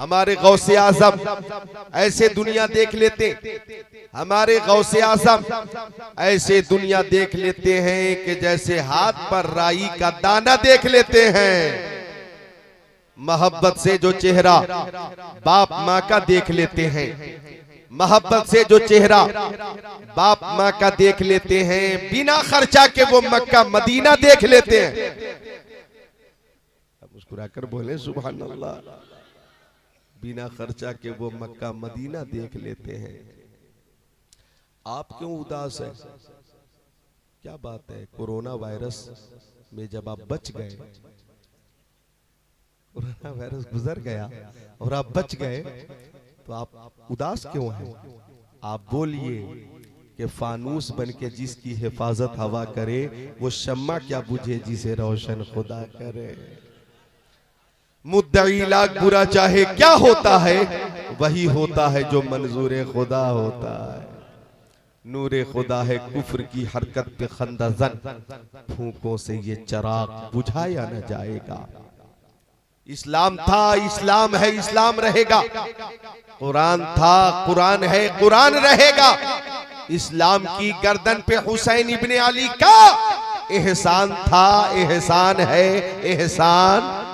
हमारे गौसे आजम ऐसे दुनिया देख लेते, हमारे गौसे आजम ऐसे दुनिया देख लेते हैं कि जैसे हाथ पर राई का दाना देख लेते हैं। मोहब्बत से जो चेहरा बाप माँ का देख लेते हैं, मोहब्बत से जो चेहरा बाप माँ का देख लेते हैं, बिना खर्चा के वो मक्का मदीना देख लेते हैं। मुस्कुराकर बोले सुभान अल्लाह। बिना खर्चा के वो मक्का मदीना देख लेते हैं। आप क्यों उदास है? क्या बात है? कोरोना वायरस में जब आप बच गए, कोरोना वायरस गुजर गया और आप बच गए, तो आप उदास क्यों हैं? आप बोलिए कि फानूस बन के जिसकी हिफाजत हवा करे, वो शम्मा क्या बुझे जिसे रोशन खुदा करे। मुद्दई लाख बुरा चाहे क्या होता है, वही होता है जो मंजूर खुदा होता है। नूरे खुदा है कुफ्र की हरकत पे खंदाजन, फूंकों से ये चराग बुझाया न जाएगा। इस्लाम था, इस्लाम है, इस्लाम रहेगा। कुरान था, कुरान है, कुरान रहेगा। इस्लाम की गर्दन पे हुसैन इब्ने अली का एहसान था, एहसान है, एहसान।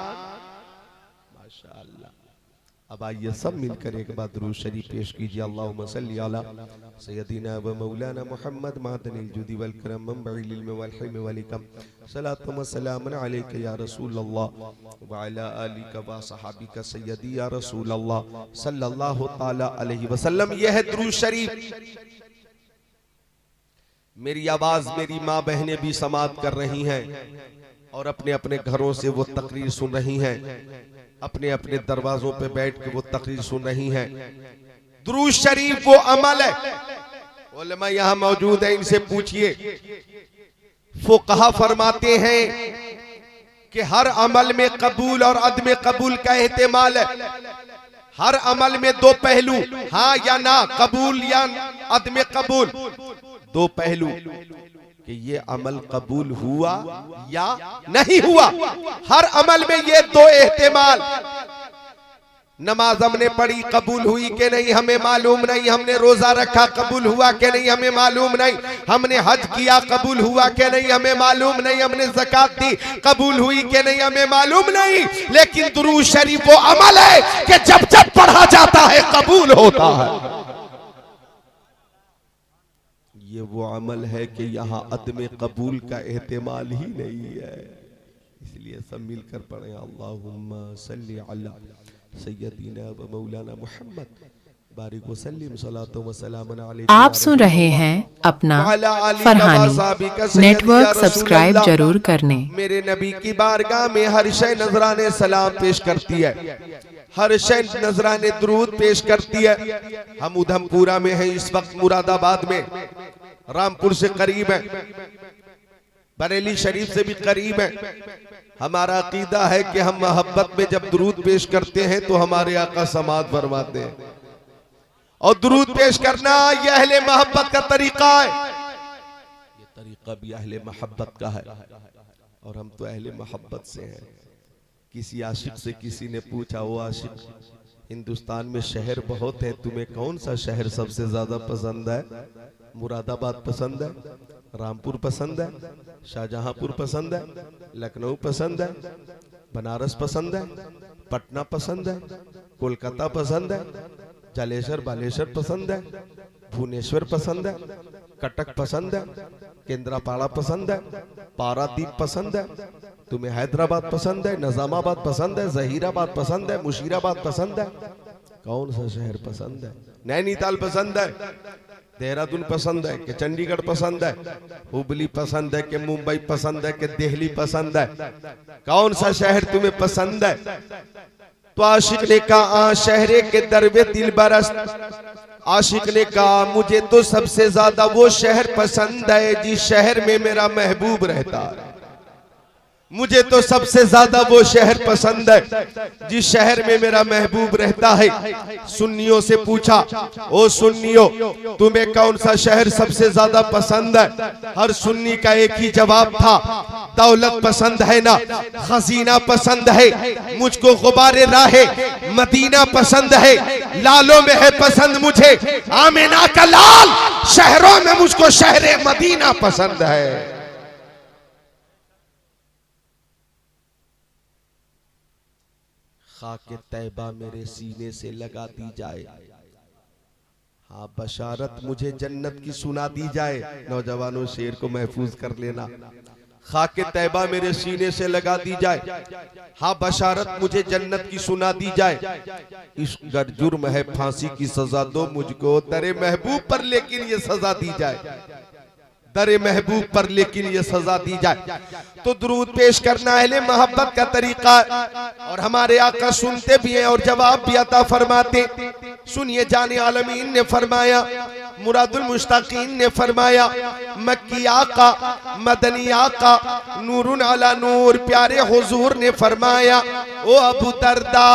अब आइए सब मिलकर एक बार दुरूद शरीफ पेश कीजिए। अल्लाहुम्मा सल्ली अला सय्यदिना व मौलाना मुहम्मद मादनिल जुदी वल करम मंबइल इल्म वल हिल्म वल हिकम सलातु व सलामुन अलैका या रसूल अल्लाह व अला आलिका व सहाबिका सय्यदी या रसूल अल्लाह सल्लल्लाहु तआला अलैहि वसल्लम। यह है दुरूद शरीफ। मेरी आवाज मेरी माँ बहनें भी समाअत कर रही हैं और अपने अपने घरों से वो तकरीर सुन रही हैं, अपने अपने दरवाजों पे बैठ के वो तकरीर सुन रही हैं। दुरूद शरीफ वो अमल है, उलमा यहां मौजूद है, इनसे पूछिए। फुकहा फरमाते हैं कि हर अमल में कबूल और अदम कबूल का एहतिमाल है। हर अमल में दो पहलू, हाँ या ना, कबूल या अदम कबूल, दो पहलू कि ये अमल कबूल हुआ या नहीं हुआ। हर अमल में ये दो एहतिमाल। नमाज हमने पढ़ी, कबूल हुई कि नहीं हमें मालूम नहीं। हमने रोजा रखा, कबूल हुआ कि नहीं हमें मालूम नहीं। हमने हज किया, कबूल हुआ कि नहीं हमें मालूम नहीं। हमने ज़कात दी, कबूल हुई कि नहीं हमें मालूम नहीं। लेकिन दुरूद शरीफ वो अमल है कि जब जब पढ़ा जाता है कबूल होता है। ये वो अमल है कि यहाँ अदम कबूल का एहतिमाल ही नहीं है। इसलिए सब मिलकर पढ़े अल्लाहुम्मा सल्ली अला सय्यदिना व मौलाना मुहम्मद बारिक व सल्लिम सलातो व सलामुन अलैहि। आप सुन रहे हैं अपना फरहानी नेटवर्क, सब्सक्राइब जरूर करने। मेरे नबी की बारगाह में हर शय नजराने सलाम पेश करती है, हर शय नजराने दुरूद पेश करती है। हम उधमपुरा में हैं इस वक्त, मुरादाबाद में, रामपुर से करीब है, बरेली शरीफ से भी करीब है। हमारा अकीदा है कि हम मोहब्बत में जब दुरूद पेश करते हैं तो हमारे आका समाअत फरमाते हैं। और दुरूद पेश करना ये अहले मोहब्बत का तरीका है। ये तरीका भी अहले मोहब्बत का है और हम तो अहले मोहब्बत से हैं। किसी आशिक से किसी ने पूछा, वो आशिक, हिंदुस्तान में शहर बहुत है, तुम्हें कौन सा शहर सबसे ज्यादा पसंद है? मुरादाबाद पसंद है, रामपुर पसंद है, शाहजहांपुर पसंद है, लखनऊ पसंद है, बनारस पसंद है, पटना पसंद है, कोलकाता पसंद है, जलेश्वर बालेश्वर पसंद है, भुवनेश्वर पसंद है, कटक पसंद है, केंद्रापाड़ा पसंद है, पारादीप पसंद है, तुम्हें हैदराबाद पसंद है, निजामाबाद पसंद है, जहीराबाद पसंद है, मुशीराबाद पसंद है। कौन सा शहर पसंद है? नैनीताल पसंद है, देहरादून पसंद है कि चंडीगढ़ पसंद है, हुबली पसंद है कि मुंबई पसंद है कि दिल्ली पसंद है? कौन सा शहर तुम्हें पसंद है? तो आशिक ने कहा शहरे के दरवे दिल बरस। आशिक ने कहा मुझे तो सबसे ज्यादा वो शहर पसंद है जिस शहर में मेरा महबूब रहता है, मुझे तो सबसे ज्यादा वो शहर पसंद है जिस शहर में मेरा महबूब रहता है। सुन्नियों से पूछा, ओ सुन्नियों, तुम्हें कौन सा शहर सबसे ज्यादा पसंद है? हर सुन्नी का एक ही जवाब था, दौलत पसंद है ना, खजीना पसंद है, मुझको गुबारे राहे मदीना पसंद है, लालों में है पसंद मुझे आमिना का लाल, शहरों में मुझको शहर मदीना पसंद है। खाके तैबा मेरे सीने से लगा दी जाए, हाँ बशारत मुझे जन्नत की सुना दी जाए। नौजवानों शेर को महफूज कर लेना। खाके तैबा मेरे सीने से लगा दी जाए, हाँ बशारत मुझे जन्नत की सुना दी जाए। इश्क गर जुर्म है फांसी की सजा दो मुझको, दरे महबूब पर लेकिन ये सजा दी जाए, दरे महबूब पर लेकिन ये सजा दी जाए। तो दुरूद पेश करना अहले मोहब्बत का तरीका, और हमारे आका सुनते भी हैं और जवाब भी अता फरमाते। सुनिए, जाने आलमीन ने फरमाया, मुरादुल मुश्ताकीन ने फरमाया, मक्की आका मदनी आका नूरुन अला नूर प्यारे हुजूर ने फरमाया, ओ अबू दरदा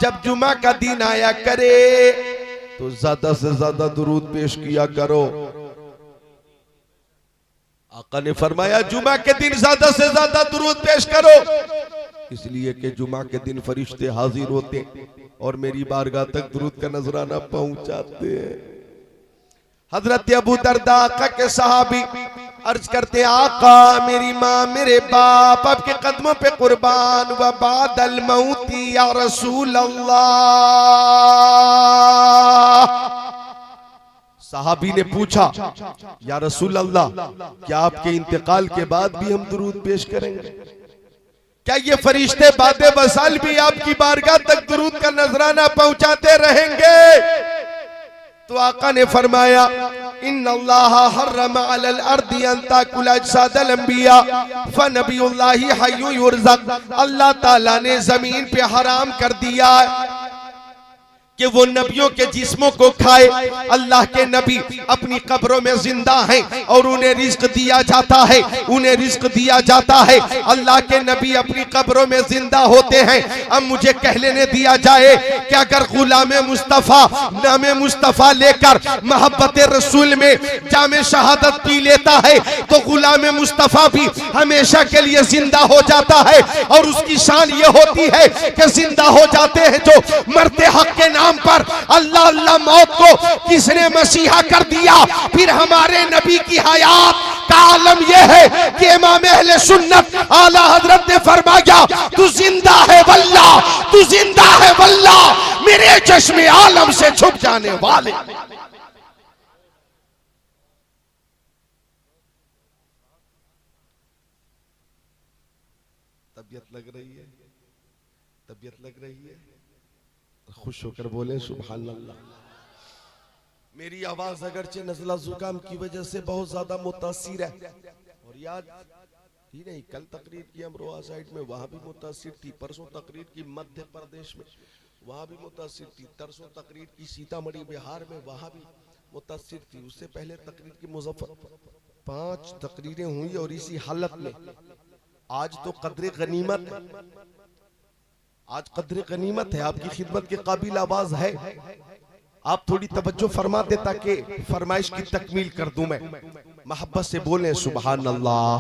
जब जुमा का दिन आया करे तो ज्यादा से ज्यादा दुरूद पेश किया करो। आका ने फरमाया जुमा के दिन ज्यादा से ज्यादा दुरूद पेश करो, इसलिए कि जुमा के दिन फरिश्ते हाजिर होते और मेरी बारगाह तक दुरूद का नजराना पहुंचाते हैं। हजरत अबू दरदा आका के सहाबी अर्ज करते, आका मेरी माँ मेरे बाप आपके कदमों पे कुर्बान, व बादल मौती या रसूल अल्लाह। सहाबी ने पूछा, या रसूल अल्लाह क्या आपके इंतकाल के बाद भी हम दुरूद पेश करेंगे? क्या ये फरिश्ते बादे बसाल भी आपकी बारगाह तक दुरूद का नजराना पहुंचाते रहेंगे? तो आका ने फरमाया, इन्नल्लाह हर्रम अलल अर्दी अन ताकुल अजसादल अंबिया फनबियुल्लाहि हय्युन युरज़क। अल्लाह ताला ने जमीन पे हराम कर दिया कि वो नबियों के जिस्मों को खाए। अल्लाह के नबी अपनी कब्रों में जिंदा हैं और उन्हें रिज्क दिया जाता है, उन्हें रिज्क दिया जाता है। अल्लाह के नबी अपनी कब्रों में जिंदा होते हैं। अब मुझे कह लेने दिया जाए कि अगर गुलामे मुस्तफ़ा नामे मुस्तफ़ा लेकर मोहब्बत रसूल में जामे शहादत पी लेता है तो गुलामे मुस्तफ़ा भी हमेशा के लिए जिंदा हो जाता है। और उसकी शान ये होती है कि जिंदा हो जाते हैं जो मरते हक के नाम पर। अल्लाह अल्लाह मौत को किसने मसीहा कर दिया? फिर हमारे नबी की हयात का आलम यह है कि इमाम अहले सुन्नत आला हजरत ने फरमाया, तू जिंदा है वल्लाह, तू जिंदा है वल्लाह, मेरे चश्मे आलम से छुप जाने वाले। तबीयत लग रही है, तबीयत लग रही है, खुश होकर बोले सुभान अल्लाह। मेरी आवाज अगरचे नज़ला जुकाम की वजह से बहुत ज्यादा मुतासिर है, और याद ही नहीं कल तकरीर की अमरोहा साइड में, वहां भी मुतासिर थी। परसों तकरीर की मध्य प्रदेश में, वहां भी मुतासिर थी। तरसों तकरीर की सीतामढ़ी बिहार में, वहां भी मुतासिर थी। उससे पहले तकरीर की मुजफ्फर, 5 तकरीरें हुई और इसी हालत में आज तो कदरे गनीमत है, आज कदरे गनीमत है, आपकी खिदमत के काबिल आवाज है। आप थोड़ी तवज्जो फरमा दे ताकि फरमाइश की तकमील कर दूं मैं। मोहब्बत से बोले सुभान अल्लाह।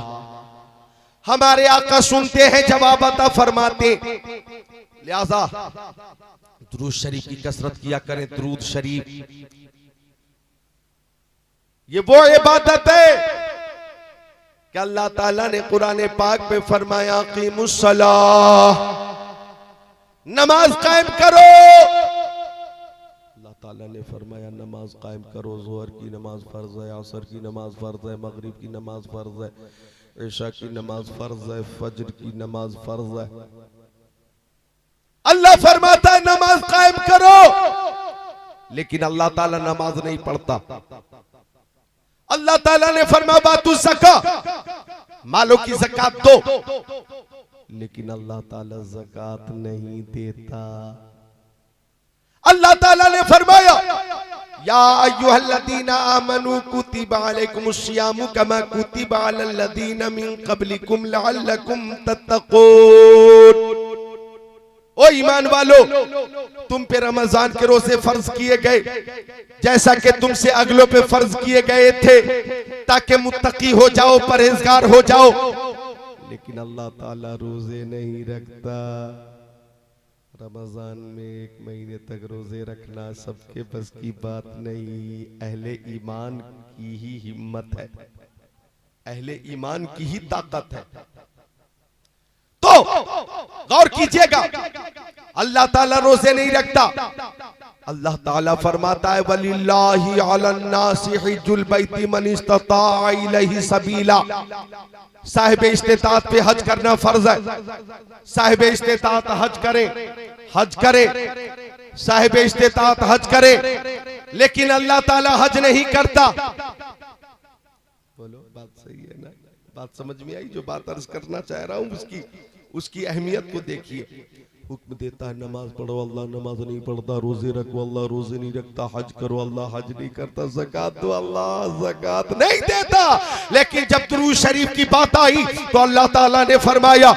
हमारे आका सुनते हैं, जवाब अता फरमाते। लिहाजा दुरूद शरीफ की कसरत किया करें। दुरूद शरीफ ये वो इबादत है कि अल्लाह ताला ने कुरान पाक में फरमाया, क़ीमुस्सलाह, नमाज कायम करो। अल्लाह ताला ने फरमाया नमाज कायम करो। ज़ोहर की नमाज फर्ज है, असर की नमाज फर्ज है, मगरिब की नमाज फर्ज है, इशा की नमाज फर्ज है, फज्र की नमाज फर्ज है। अल्लाह फरमाता है नमाज कायम करो, लेकिन अल्लाह ताला नमाज नहीं पढ़ता। अल्लाह ताला ने फरमाया बातु ज़का, मालों की ज़कात दो, लेकिन अल्लाह ताला ज़कात नहीं देता। अल्लाह ताला ने फरमाया या अय्युहल्लज़ीना आमनू कुतिबा अलैकुमुस्सियामु कमा कुतिबा अलल्लज़ीना मिन क़ब्लिकुम लअल्लकुम तत्तक़ून। ओ ईमान वालो, तुम पे रमजान के रोजे फर्ज किए गए जैसा कि तुमसे अगलों पे फर्ज किए गए थे, ताकि मुत्तकी हो जाओ, परहेजगार हो जाओ। लेकिन अल्लाह ताला रोजे नहीं रखता। रमजान में 1 महीने तक रोजे रखना सबके बस की बात नहीं। अहले ईमान की ही हिम्मत है, अहले ईमान की ही ताकत है। तो गौर कीजिएगा, अल्लाह ताला रोजे नहीं रखता। अल्लाह ताला फरमाता है वलिल्लाहि अलन्नासि हिज्जुल बैति मन इस्तता इलैहि सबीला। साहिब इस्तिताअत पे हज करना फर्ज है। साहिब इस्तिताअत हज करे, हज करे, साहिब इस्तिताअत हज करे, लेकिन अल्लाह ताला हज नहीं करता। बोलो बात सही है ना? बात समझ में आई? जो बात अर्ज करना चाह रहा हूं उसकी अहमियत को देखिए। हुक्म देता है नमाज पढ़ो, अल्लाह नमाज नहीं पढ़ता। रोजे रखो, अल्लाह रोजे नहीं रखता। हज करो, अल्लाह हज नहीं करता। ज़कात दो, अल्लाह ज़कात नहीं देता। लेकिन जब दुरूद शरीफ की बात आई तो अल्लाह ताला ने फरमाया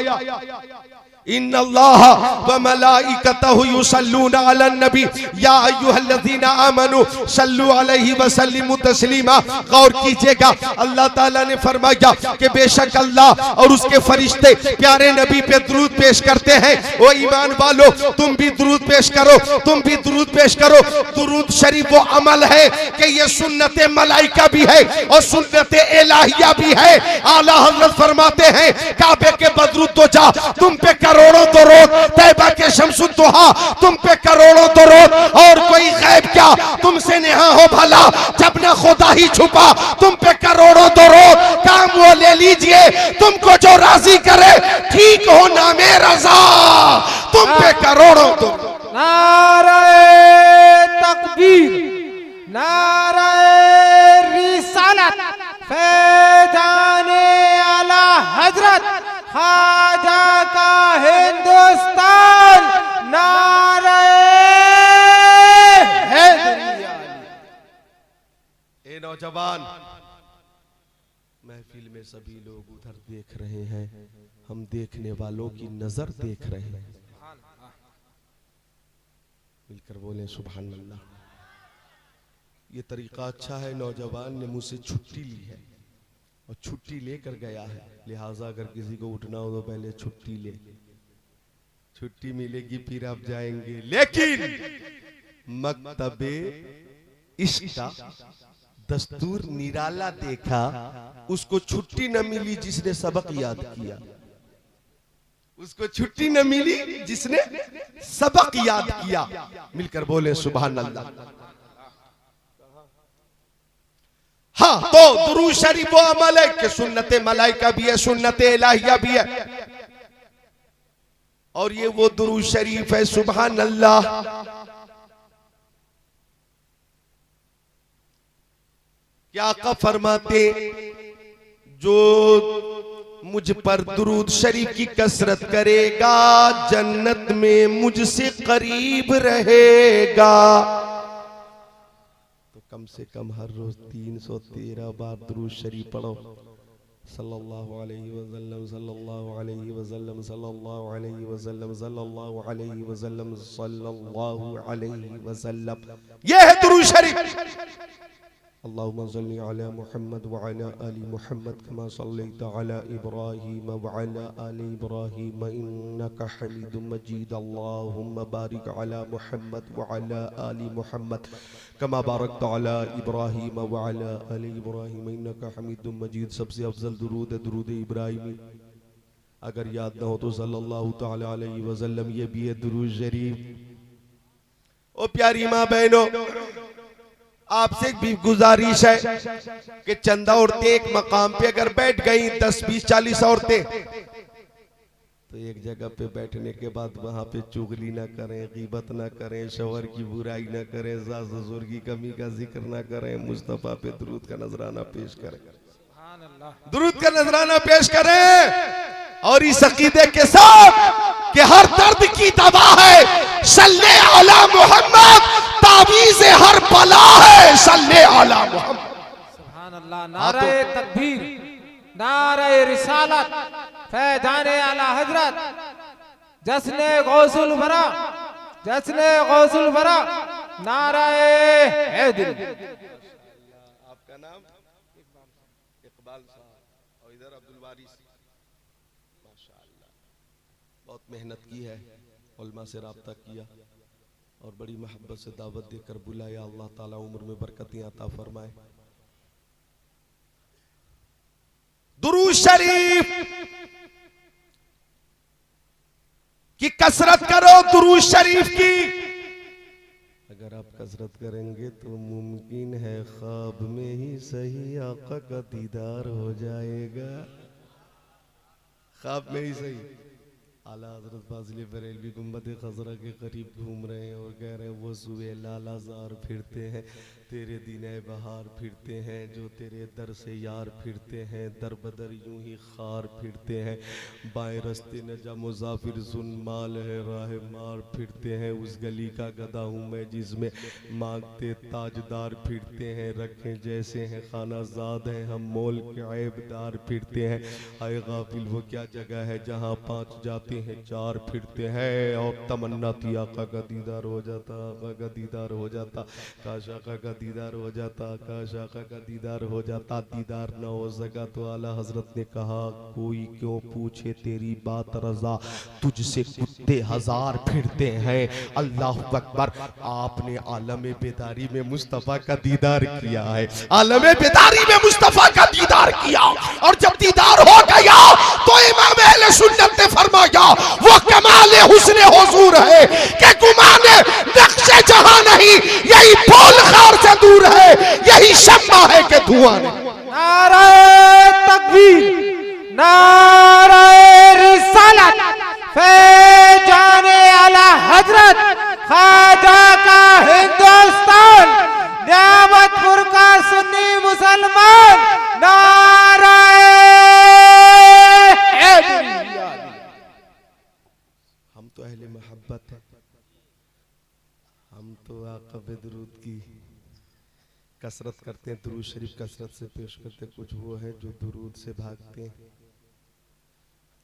इन्नल्लाह व मलाइकतहु युसल्लूना अलन नबी या अय्युहल्लज़ीना आमनू सल्लु अलैहि व सल्लिमू तस्लीमा। गौर कीजिएगा, अल्लाह ताला ने फरमाया कि बेशक अल्लाह और उसके फरिश्ते प्यारे नबी पे दुरूद पेश करते हैं। ओ ईमान वालो, तुम भी दुरूद पेश करो, तुम भी दुरूद पेश करो। दुरूद शरीफ वो अमल है कि ये सुन्नत मलाइका भी है और सुन्नत इलाहिया भी है। आला हज़रत फरमाते हैं काबे के बदरुद तो जा, तुम पे करोड़ों दरूद, तैबा के शम्सुद्दुहा तुम पे करोड़ों दरूद, और कोई गैब क्या तुमसे नेहा हो भला जब न खुदा ही छुपा। तुम पे करोड़ों दरूद, काम वो ले लीजिए तुमको जो राजी करे, ठीक हो नामे रजा। तुम पे करोड़ों दरूद। नारे तकबीर, नारे रिसालत, फैजाने आला हजरत ख्वाजा का हिंदुस्तान, नारे हैदरिया। ए नौजवान, महफिल में सभी लोग उधर देख रहे हैं, हम देखने वालों की नजर देख रहे हैं। मिलकर बोले सुभान अल्लाह। ये तरीका अच्छा है। नौजवान ने मुझसे छुट्टी ली है और छुट्टी लेकर गया है, लिहाजा अगर किसी को उठना हो तो पहले छुट्टी ले। छुट्टी मिलेगी फिर आप जाएंगे। लेकिन मकतबे इश्क का दस्तूर निराला देखा, उसको छुट्टी न मिली जिसने सबक याद किया। उसको छुट्टी न मिली जिसने सबक याद किया। मिलकर बोले सुभान अल्लाह। हाँ, तो दुरूद शरीफ वो अमल है कि सुन्नत मलाइका भी है, सुन्नत इलाहिया भी है। और ये वो दुरूद शरीफ है सुभान अल्लाह क्या आका फरमाते जो मुझ पर दुरूद शरीफ की कसरत करेगा जन्नत में मुझसे करीब रहेगा। कम से कम हर रोज 313 बार दुरूद शरीफ पढ़ो। सल्लल्लाहु अलैहि वसल्लम, सल्लल्लाहु अलैहि वसल्लम, सल्लल्लाहु अलैहि वसल्लम, सल्लल्लाहु अलैहि वसल्लम, सल्लल्लाहु अलैहि वसल्लम। ये है दुरूद शरीफ। अल्लाहुम्मा सल्ली अला मुहम्मद व अला आलि मुहम्मद कमा सल्लैता अला इब्राहीम व अला आलि इब्राहीम इन्नका हमीदुम मजीद। अल्लाहुम्मा बारिक अला मुहम्मद व अला आलि मुहम्मद कमा बारकता अला इब्राहीम व अला आलि इब्राहीम इन्नका हमीदुम मजीद। सबसे अफजल दुरूद है दुरूद इब्राहिमी। अगर याद ना हो तो सल्लल्लाहु तआला अलैहि वसल्लम, ये भी है दुरूद शरीफ। ओ प्यारी माँ बहनों, आपसे भी गुजारिश है कि चंद औरतें एक मकाम पे अगर बैठ गई, 10, 20, 40 औरतें, तो एक जगह पे बैठने के बाद वहां पे चुगली ना करें, गीबत ना करें, शौहर की बुराई ना करें, सास ससुर की कमी का जिक्र ना करें, मुस्तफा पे दुरूद का नजराना पेश करें, दुरूद का नजराना पेश करें। और इस अकीदे के साथ कि हर दर्द की दवा है सल्ले अला मुहम्मद तावीज़ हर बला है, सल्ले अला मुहम्मद। सुभान अल्लाह। नारे तकबीर, नारे रिसालत, फैजाने आला हजरत, जश्ने गौसुल भरा, जश्ने गौसुल भरा, नारे हैदर। आपका नाम इकबाल साहब और इधर अब्दुल वारिस। माशाअल्लाह, बहुत मेहनत की है, उलमा से राब्ता किया और बड़ी मोहब्बत से दावत देकर बुलाया। अल्लाह ताला उम्र में बरकतें अता फरमाए। दुरूद शरीफ की कसरत करो, दुरूद शरीफ की। अगर आप कसरत करेंगे तो मुमकिन है ख्वाब में ही सही आका का दीदार हो जाएगा। ख्वाब में ही सही। आला हजरत फाजिल बरेलवी गुंबद खजरा के करीब घूम रहे हैं और कह रहे हैं वो सुबह लालाजार फिरते हैं, तेरे दीने बहार फिरते हैं, जो तेरे दर से यार फिरते हैं, दर बदर यूं ही खार फिरते हैं, बाएं रस्ते न जा मुसाफिर सुन माल है राह मार फिरते हैं, उस गली का गधा हूँ मैं जिसमें मांगते ताजदार फिरते हैं, रखें जैसे हैं खानाजाद हैं हम मोल के ऐबदार फिरते हैं। आए गाफिल वो क्या जगह है जहाँ 5 जाते हैं 4 फिरते हैं, और तमन्ना थी आका का दीदार हो जाता, आका का दीदार हो जाता, काश आका का दीदार हो जाता, काश आका का दीदार हो जाता। दीदार न हो सका तो आला हजरत ने कहा कोई क्यों पूछे तेरी बात रजा, तुझसे कुत्ते 1000 फिरते हैं। अल्लाह अकबर। आपने आलम बेदारी में मुस्तफा का दीदार किया है, आलम बेदारी में मुस्तफा का दीदार किया, और जब दीदार हो गया तो इमाम अहले सुन्नत ने फरमाया वो कमाल हुस्न हुजूर है कि गुमाने नक्शे जहां नहीं, यही बोल खार से दूर है, यही शम्मा है कि धुआं नहीं। नारे तकबीर, नारे रिसालत, फैजाने आला हजरत, ख्वाजा का हिंदुस्तान, नियामतपुर का सुन्नी मुसलमान, नारे हैदरिया। हम तो अहले मोहब्बत है, हम तो आका पे दुरूद की कसरत करते हैं, दुरूद शरीफ कसरत से पेश करते हैं। कुछ वो है जो दुरूद से भागते हैं,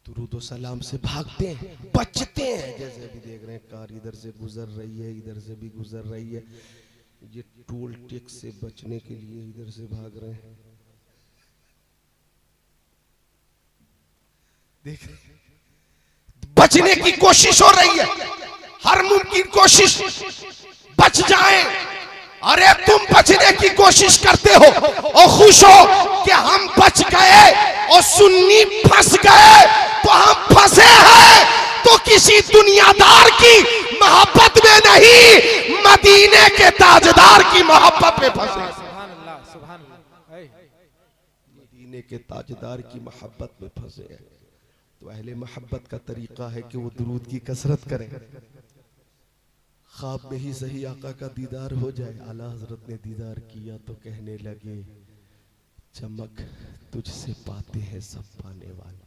दुरूद और सलाम से भागते हैं, बचते हैं। जैसे अभी देख रहे हैं कार इधर से गुजर रही है, इधर से भी गुजर रही है, ये टोल टैक्स से बचने के लिए इधर से भाग रहे हैं। देख बचने की कोशिश हो रही है, हर मुमकिन कोशिश बच जाए। अरे तुम बचने की कोशिश करते हो और खुश हो कि हम बच गए, और सुन्नी फंस गए तो हम फंसे हैं तो किसी दुनियादार की मोहब्बत में नहीं, मदीने के ताजदार की मोहब्बत में फंसे। सुभान अल्लाह, सुभान अल्लाह। मदीने के ताजदार की मोहब्बत में फंसे हैं। तो अहले मोहब्बत का तरीका है कि वो दुरूद की कसरत करें, ख्वाब में ही सही आका का दीदार हो जाए। आला हजरत ने दीदार किया तो कहने लगे चमक तुझसे पाते हैं सब पाने वाले,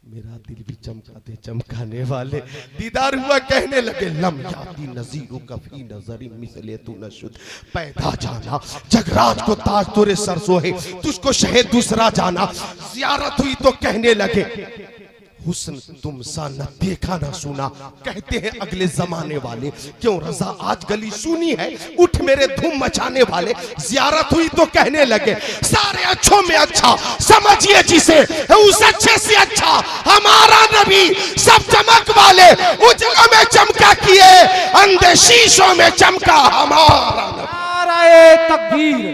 मेरा दिल भी चमका दे चमकाने वाले। दीदार हुआ कहने लगे लम याती नज़ीरु कफी नज़री मिसले तू नशुद, पैदा जाना जगराज को ताज तोरे सर सोहे, तुझको शहद दूसरा जाना। ज़ियारत हुई तो कहने लगे हुस्न तुम सा न देखा न सुना, कहते हैं अगले जमाने वाले, क्यों रजा आज गली सुनी है, उठ मेरे धूम मचाने वाले। जियारत हुई तो कहने लगे सारे अच्छों में अच्छा समझिए जिसे, उस अच्छे से अच्छा हमारा नबी, सब चमक वाले उजलों में चमका किए, अंधे शीशों में चमका हमारा नबी। नारे तकबीर,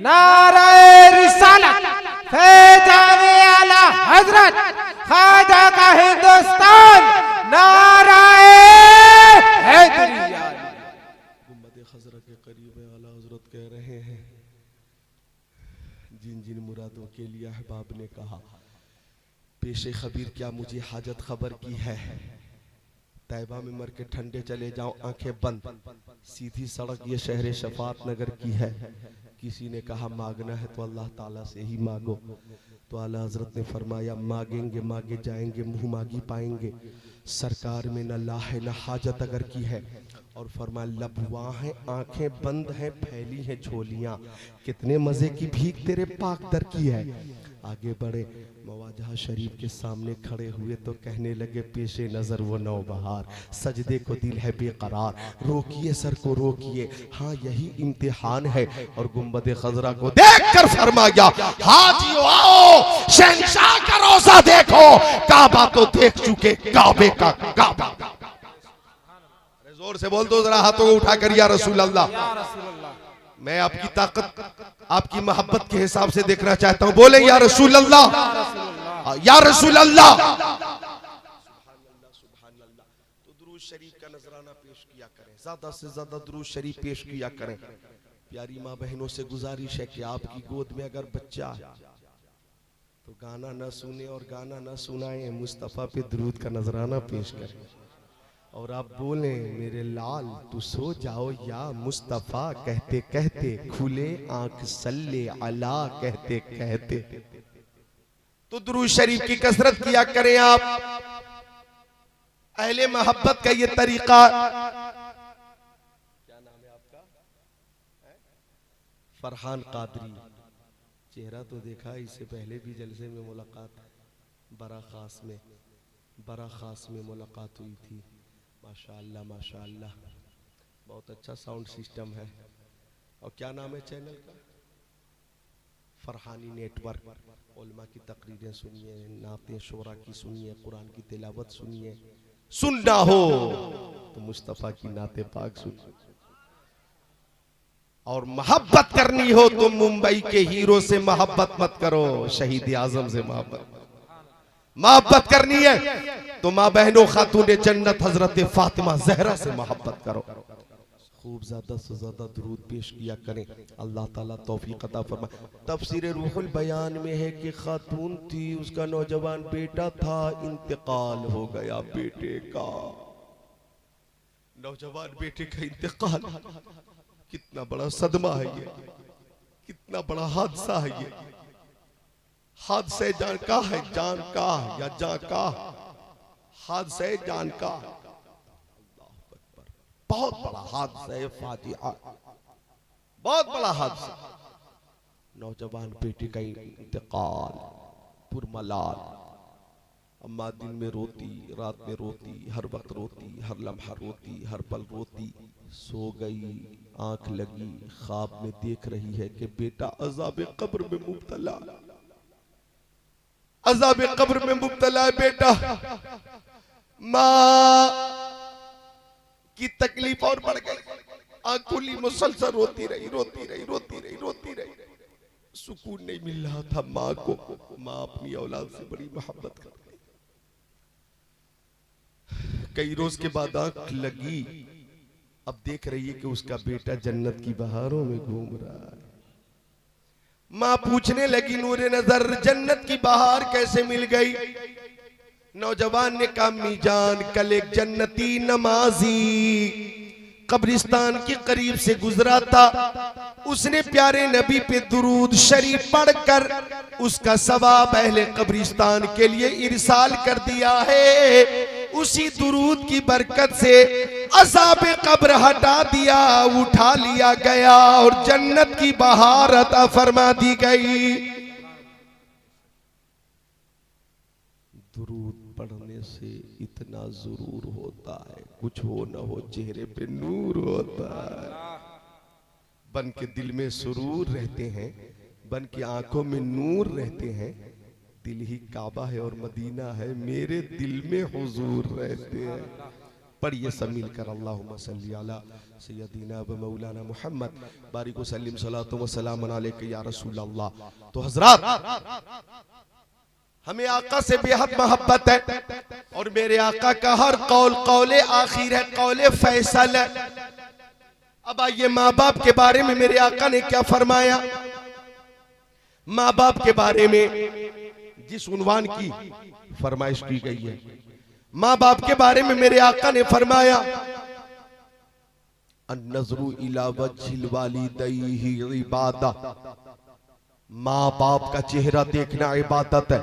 नारे रिसालत, फैजाने आला हजरत, ख्वाजा का हिंदुस्तान, नारे हैदरिया। गुंबद खजरा के करीब आला हजरत कह रहे हैं जिन जिन मुरादों के लिए अहबाब ने कहा पेशे खबीर क्या मुझे हाजत खबर की है, तैबा में मर के ठंडे चले जाओ आंखें बंद, सीधी सड़क ये शहर शफात नगर की है। किसी ने कहा मांगना है तो अल्लाह ताला से ही मांगो, तो आला हजरत ने फरमाया मांगेंगे मांगे जाएंगे, मुंह मांगी पाएंगे। सरकार में न लाह न हाजत अगर की है और फरमाया लबवा है, आंखें बंद हैं, फैली हैं झोलियां, कितने मजे की भीख तेरे पाक दर की है। आगे बढ़े, मवाजह शरीफ के सामने खड़े हुए तो कहने लगे पेशे नजर वो नौबहार, सजदे को दिल है बेकरार, रोकिए सर को रोकिए, हाँ यही इम्तिहान है। और गुंबद खजरा को देखकर फरमाया हाजियो आओ, शहंशाह का रोजा देखो, काबा तो देख चुके, काबे का काबा। जोर से बोल दो जरा, हाथों को उठाकर या रसूल अल्लाह। मैं आपकी ताकत, आपकी मोहब्बत के हिसाब से देखना चाहता हूं, बोले या रसूल अल्लाह, या रसूल अल्लाह। तो दुरूद शरीफ का नजराना पेश किया करें, ज्यादा से ज्यादा दुरूद शरीफ पेश किया करें। प्यारी माँ बहनों से गुजारिश है कि आपकी गोद में अगर बच्चा है तो गाना ना सुने और गाना ना सुनाए, मुस्तफा पे दुरूद का नजराना पेश करें। और आप बोले मेरे लाल तू सो जाओ या मुस्तफा, कहते कहते खुले आंख सल्ले अला, कहते कहते। तो दुरूद शरीफ की कसरत किया करें आप। अहले मोहब्बत का ये तरीका। क्या नाम है आपका? फरहान कादरी। चेहरा तो देखा, इससे पहले भी जलसे में मुलाकात, बड़ा खास में मुलाकात हुई थी। माशाअल्लाह माशाअल्लाह, बहुत अच्छा साउंड सिस्टम है। और क्या नाम है चैनल का? Farhani network. उलमा की तकरीरें सुनिए, नाते शोरा की सुनिए, कुरान की तिलावत सुनिए। सुनना हो तो मुस्तफ़ा की नाते पाक सुनिए, और मोहब्बत करनी हो तो मुंबई के हीरो से मोहब्बत मत करो, शहीद आजम से मोहब्बत करनी है तो माँ बहनों खातून जन्नत हजरत फातिमा जहरा से मोहब्बत करो। खूब ज्यादा से ज्यादा दुरूद पेश किया करें, अल्लाह ताला तौफीक अता फरमाए। तफसीर रूहुल बयान में है कि खातून थी, उसका नौजवान बेटा था, इंतकाल हो गया बेटे का, नौजवान बेटे का इंतकाल। कितना बड़ा सदमा है ये, कितना बड़ा हादसा है ये। हादसे जान का है, जान का या जान का, हादसे जान का, बहुत बड़ा हादसा है, फातिहा, बहुत बड़ा हादसा। नौजवान बेटे का इंतकाल, पुरमलाल। अम्मा दिन में रोती, रात में रोती, हर वक्त रोती, हर लम्हा रोती, हर पल रोती। सो गई, आंख लगी, ख्वाब में देख रही है कि बेटा अज़ाब कब्र में मुब्तला, अज़ाब कब्र में मुब्तला है बेटा। माँ की तकलीफ और बढ़ गई, आंख खुली, मुसलसल रोती रही, रोती रही, रोती रही, रोती रही। सुकून नहीं मिल रहा था माँ को। माँ अपनी औलाद से बड़ी मोहब्बत करती। कई रोज के बाद आंख लगी, अब देख रही है कि उसका बेटा जन्नत की बहारों में घूम रहा है। माँ पूछने लगी नूरे नजर, जन्नत की बहार कैसे मिल गई? नौजवान ने कहा मीजान, कल एक जन्नती नमाजी कब्रिस्तान के करीब से गुजरा था, उसने प्यारे नबी पे दुरूद शरीफ पढ़कर उसका सवाब अहले कब्रिस्तान के लिए इरसाल कर दिया है। उसी दुरूद की बरकत से अज़ाब कब्र हटा दिया, उठा लिया गया और जन्नत की बहार अता फरमा दी गई। दुरूद पढ़ने से इतना जरूर होता है, कुछ हो न हो चेहरे पे नूर होता है। बन के दिल में सुरूर रहते हैं, बन के आंखों में नूर रहते हैं। दिल ही काबा है और मदीना है, मेरे दिल में हुजूर रहते हैं। पढ़िए सब मिलकर अल्लाहुम्मा सल्ली अला सय्यदिना व मौलाना मुहम्मद बारिक वसल्लिम सलातो व सलाम अलैका या रसूल अल्लाह। तो हजरात, हमें आका से बेहद मोहब्बत है और मेरे आका का हर कौल कौले आखिर है, कौले फैसल है। अब आइए माँ बाप के बारे में मेरे आका ने क्या फरमाया। माँ बाप के बारे में जिस उन्वान की फरमाइश की गई है, माँ बाप के बारे में मेरे आका ने फरमाया, अन्नज़रु इला वज्हिल वालिदैहि इबादत, माँ बाप का चेहरा देखना इबादत है।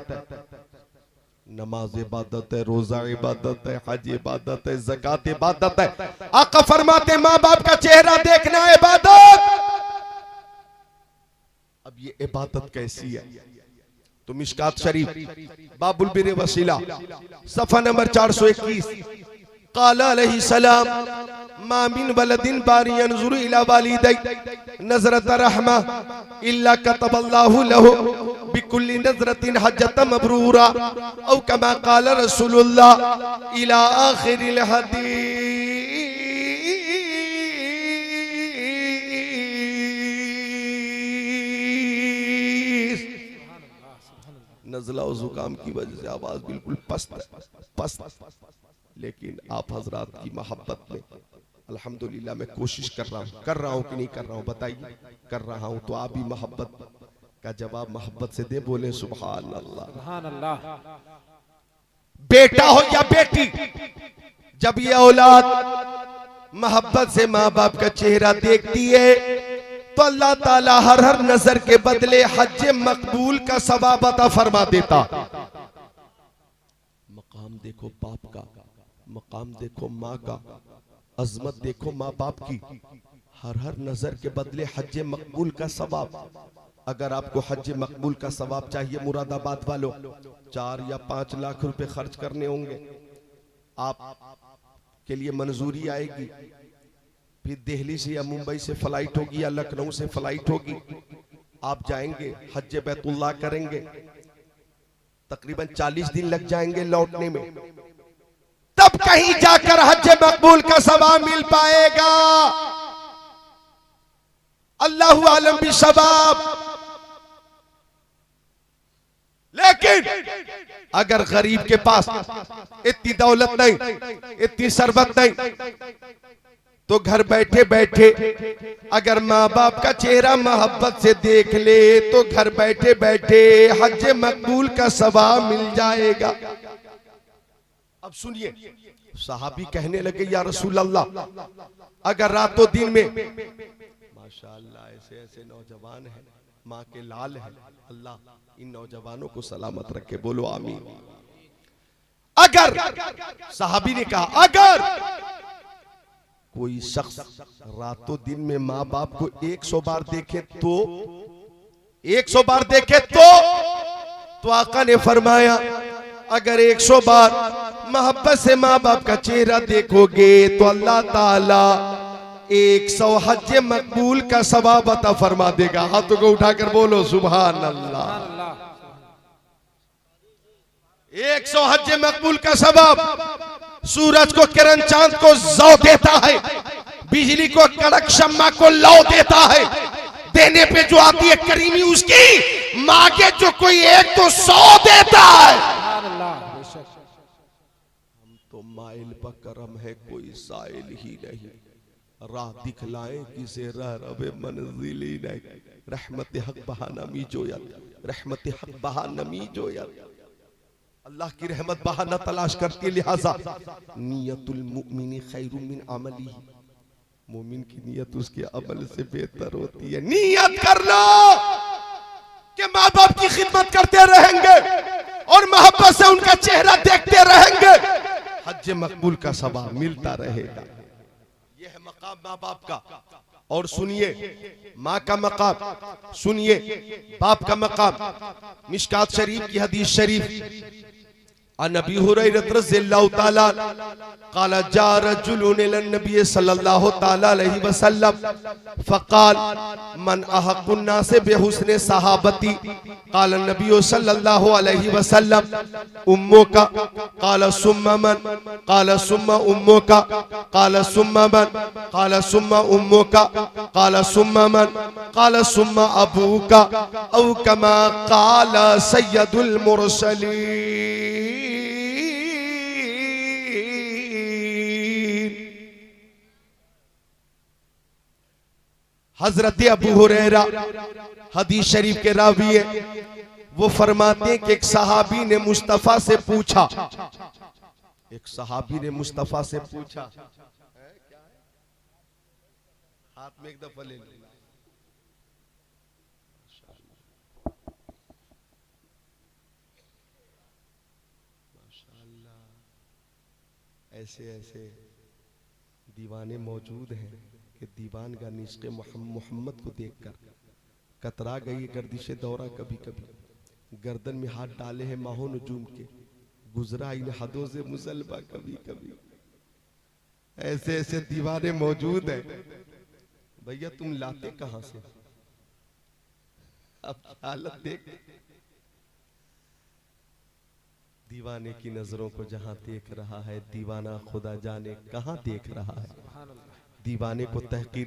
नमाज इबादत है, रोजा इबादत है, हज इबादत है, ज़कात इबादत है। आका फरमाते माँ बाप का चेहरा देखना इबादत। अब ये इबादत कैसी है? तो मिशकात शरीफ बाबुल बिर वसीला सफा नंबर 421 काला अलैहि सलाम मा मिन वलदिन बारी यंजुरु इला वालिदै नजरत रहमा इल्ला कतबल्लाहु लहु बिकुल्ली नजरतिन हज्जतन मबरूरा औ कमा काला रसूलुल्लाह इला आखिरिल हदीस। नज़ला और जुकाम की वजह से आवाज बिल्कुल पस्त, लेकिन आप हजरात की मोहब्बत में अल्हम्दुलिल्लाह मैं कोशिश कर रहा हूँ कि नहीं कर रहा हूँ बताइए? कर रहा हूँ। तो आप भी मोहब्बत का जवाब मोहब्बत से दे, बोले सुभान अल्लाह। सुभान अल्लाह। बेटा हो या बेटी, जब ये औलाद मोहब्बत से माँ बाप का चेहरा देखती है तो अल्लाह ताला हर नजर के बदले हज मकबूल का सवाब अता फरमा देता। मकाम देखो बाप का, मकाम देखो माँ का, अजमत देखो माँ बाप की, हर नजर के बदले हज मकबूल का सवाब। अगर आपको हज मकबूल का सवाब चाहिए मुरादाबाद वालों, 4 या 5 लाख रुपए खर्च करने होंगे। आप के लिए मंजूरी आएगी, फिर दिल्ली से या मुंबई से फ्लाइट होगी या लखनऊ से फ्लाइट होगी, आप जाएंगे हज बैतुल्लाह करेंगे, तकरीबन 40 दिन लग जाएंगे लौटने में, तब कहीं जाकर हज मकबूल का सवाब मिल पाएगा। अल्लाहु आलम भी सवाब। लेकिन अगर गरीब के पास इतनी दौलत नहीं, इतनी सरबत नहीं, तो घर बैठे बैठे अगर माँ बाप का चेहरा मोहब्बत से देख ले तो घर बैठे बैठे हज मकबूल का सवाब मिल जाएगा। अब सुनिए, सहाबी कहने लगे या रसूल अल्लाह, अगर रातों दिन में माशाअल्लाह ऐसे ऐसे नौजवान हैं, माँ के लाल हैं, अल्लाह इन नौजवानों को सलामत रखे, बोलो आमीन। अगर सहाबी ने कहा अगर कोई शख्स रातों दिन में माँ बाप को 100 बार देखे तो 100 बार देखे तो आका ने फरमाया अगर 100 बार मोहब्बत से माँ बाप का चेहरा देखोगे तो अल्लाह ताला 100 हज मकबूल का सवाब अता फरमा देगा। हाथों को उठाकर बोलो सुभान अल्लाह। 100 हज मकबूल का सवाब। सूरज को किरण, चांद को जौ देता है, बिजली को कड़क, शम्मा को लौ देता है, देने पे जो आती है करीमी उसकी, मांगे जो कोई एक तो 100 देता है। हम तो माइल पर करम है, कोई साइल ही नहीं, राह दिखलाए किसे रह रवे मंजिल ही नहीं। रहमत हक बहा नमी जोयत, रहमत हक बहा नमी जोयत। अल्लाह की रहमत बहाना तलाश करती है, लिहाजा नियतुल मुमिनी खैरुम मिन अमली, मोमिन की नियत उसके अमल से बेहतर होती है। नियत कर लो कि माँ बाप की खिदमत करते रहेंगे और मोहब्बत से उनका चेहरा देखते रहेंगे, हज मकबूल का सवाब मिलता रहेगा। यह है मकाम माँ बाप का। और सुनिए माँ का मकाम, सुनिए बाप का मकाम। मिशकात शरीफ की हदीस शरीफ अन अबी हुरैरा रज़ियल्लाहु ताला क़ाल जा रजुलुन इलन नबी सल्लल्लाहु ताला अलैहि वसल्लम फ़क़ाल मन अहक़्क़ुन नास बिहुस्नि सहाबती क़ाल नबी सल्लल्लाहु अलैहि वसल्लम उम्मुका क़ाल सुम्मा मन क़ाल सुम्मा उम्मुका क़ाल सुम्मा मन क़ाल सुम्मा उम्मुका क़ाल सुम्मा मन क़ाल सुम्मा अबूका औ कमा क़ाल सय्यदुल मुरसलीन। हजरत अबू हुरैरा हदीस शरीफ के रावी है, वो फरमाते हैं कि एक सहाबी ने मुस्तफा से पूछा, एक सहाबी ने मुस्तफा से पूछा, हाथ में एक दफा ले लो, ऐसे ऐसे दीवाने मौजूद हैं कि दीवानगाह इश्क़ मोहम्मद को देखकर कतरा गई गर्दिश दौरा, कभी कभी गर्दन में हाथ डाले हैं माहो नजूम के, गुजरा इन हदों से मुसलबा कभी कभी। ऐसे ऐसे दीवाने मौजूद हैं। भैया तुम लाते कहां से? अब हालत देख, दीवाने की नजरों को जहां देख रहा है, दीवाना खुदा जाने कहां देख रहा है। दीवाने को तहकीर